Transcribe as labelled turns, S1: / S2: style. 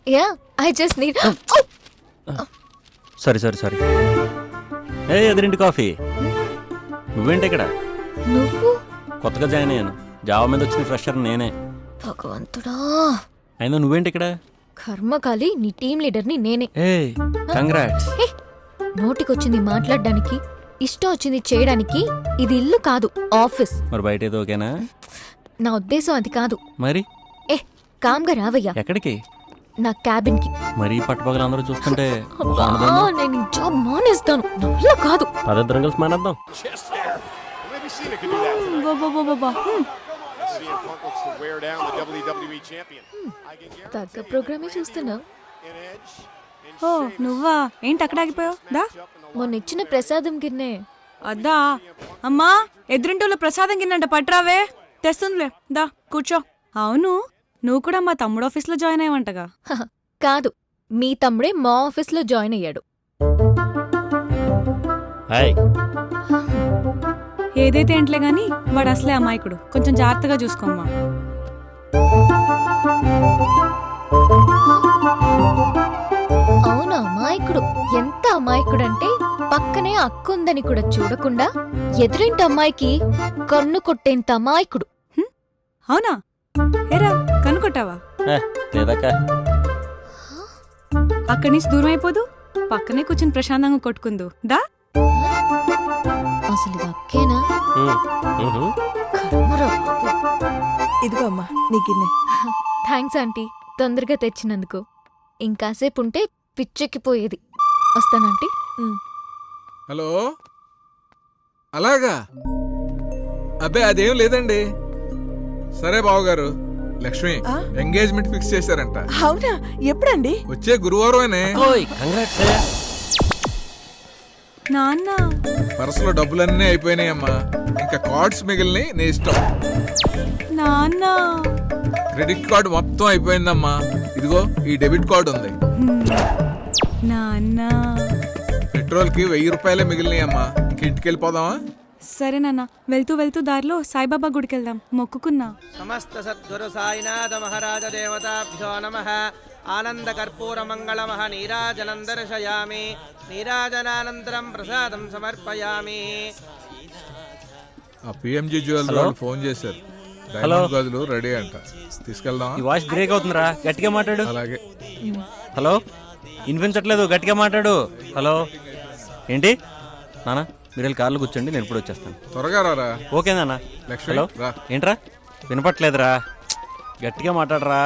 S1: Yeah I just need
S2: sorry a ఎదురింటి coffee. నువ్వేంటి ఇక్కడ?
S1: నువ్వు
S2: కొత్తగా జాయిన్ అయ్యాను. జావా మీద వచ్చిన ఫ్రెషర్ నేనే.
S1: భగవంతుడా,
S2: అయినా నువ్వేంటి ఇక్కడ?
S1: కర్మకాలి నీ టీం లీడర్ని నేనే.
S2: ఏ కంగ్రాట్స్.
S1: నోటికొచ్చింది మాట్లాడడానికి, ఇష్టం వచ్చింది చేయడానికి ఇది ఇల్లు కాదు, ఆఫీస్.
S2: మరి బయట ఏదో ఓకేనా?
S1: నా ఉద్దేశం అది కాదు.
S2: మరి
S1: కామ్గా రావయ్యా.
S2: ఎక్కడికి?
S1: నా క్యాబిన్ కి.
S2: మరి పట్టుపగలు అందరూ చూస్తుంటే
S1: నేను జాబ్ మానేస్తాను. నా వల్ల కాదు.
S2: పదద్దరం కలిసి మానేద్దాం.
S1: తగ్గ ప్రోగ్రామే చూస్తున్నా.
S3: ఓ నువ్వా? ఏంటి అక్కడ ఆగిపోయావు? దా
S1: మొన్న ఇచ్చిన ప్రసాదం గిన్నె.
S3: అద్దా అమ్మా, ఎదురింటూలో ప్రసాదం గిన్నంట పట్రావే. తెస్తుందిలే, దా కూర్చో. అవును, నువ్వు కూడా మా తమ్ముడు ఆఫీస్లో జాయిన్ అయ్యవంటగా?
S1: కాదు, మీ తమ్ముడే మా ఆఫీస్లో జాయిన్ అయ్యాడు.
S3: ఏదైతే ఏంట్లే గాని వాడు అసలే అమాయకుడు. కొంచెం జాగ్రత్తగా చూసుకోమ్మా.
S1: అవును, అమాయకుడు. ఎంత అమాయకుడంటే పక్కనే అక్కుందని కూడా చూడకుండా ఎదురింటి అమ్మాయికి కన్ను కొట్టేంత అమాయకుడు.
S3: అవునా? ఏరా కనుకొట్టావా? అక్కడి నుంచి దూరం అయిపోదు, పక్కనే కూర్చుని ప్రశాంతంగా కొట్టుకుందు. దా
S1: అసలు ఇది అక్కేనా?
S4: ఇదిగో అమ్మా నీ గిన్నె.
S1: థ్యాంక్స్ ఆంటీ, తొందరగా తెచ్చినందుకు. ఇంకాసేపు ఉంటే పిచ్చెక్కిపోయేది. వస్తానంటీ.
S5: హలో, అలాగా? అబ్బే అదేం లేదండి. సరే బావగారు, లక్ష్మి ఎంగేజ్మెంట్ ఫిక్స్ చేశారంట.
S4: అవునా? ఎప్పుడండి?
S5: వచ్చే గురువారమేనే.
S3: నాన్న
S5: పర్సులో డబ్బులన్నీ అయిపోయినాయమ్మా. ఇంకా కార్డ్స్ మిగిలినాయి, నీ ఇష్టం.
S3: నాన్న
S5: క్రెడిట్ కార్డు మొత్తం అయిపోయిందమ్మా. ఇదిగో ఈ డెబిట్ కార్డు ఉంది.
S3: నాన్న
S5: పెట్రోల్ కి 1000 రూపాయలే మిగిలినాయమ్మా. ఇంక ఇంటికి వెళ్ళిపోదామా?
S3: సరే నాన్న, వెళ్తూ వెళ్తూ దారిలో సాయిబాబా గుడికి వెళ్దాం. మొక్కుకున్నా.
S6: సమస్త సద్గురు సాయినాథ మహారాజ దేవతాభ్యో నమః. ఆనంద కర్పూర మంగళమః నీరాజనం దర్శయామి. నీరాజనానంతరం ప్రసాదం సమర్పయామి.
S5: ఆ పిఎంజి జ్యువెలరీ వాళ్ళు ఫోన్ చేశారు. డైమండ్ గదులు రెడీ అంట. తీసుకెళ్దామా?
S2: ఈ వాయిస్ బ్రేక్ అవుతుందిరా, గట్టిగా మాట్లాడు.
S5: అలాగే.
S2: హలో, వినిపించట్లేదు, గట్టిగా మాట్లాడు. హలో, ఏంటి నానా? మీరు వెళ్ళి కార్లో కూర్చోండి, నేను ఇప్పుడు వచ్చేస్తాను.
S5: త్వరగా రారా.
S2: ఓకే నాన్న. హలో, ఏంట్రా వినపట్లేదురా, గట్టిగా మాట్లాడరా.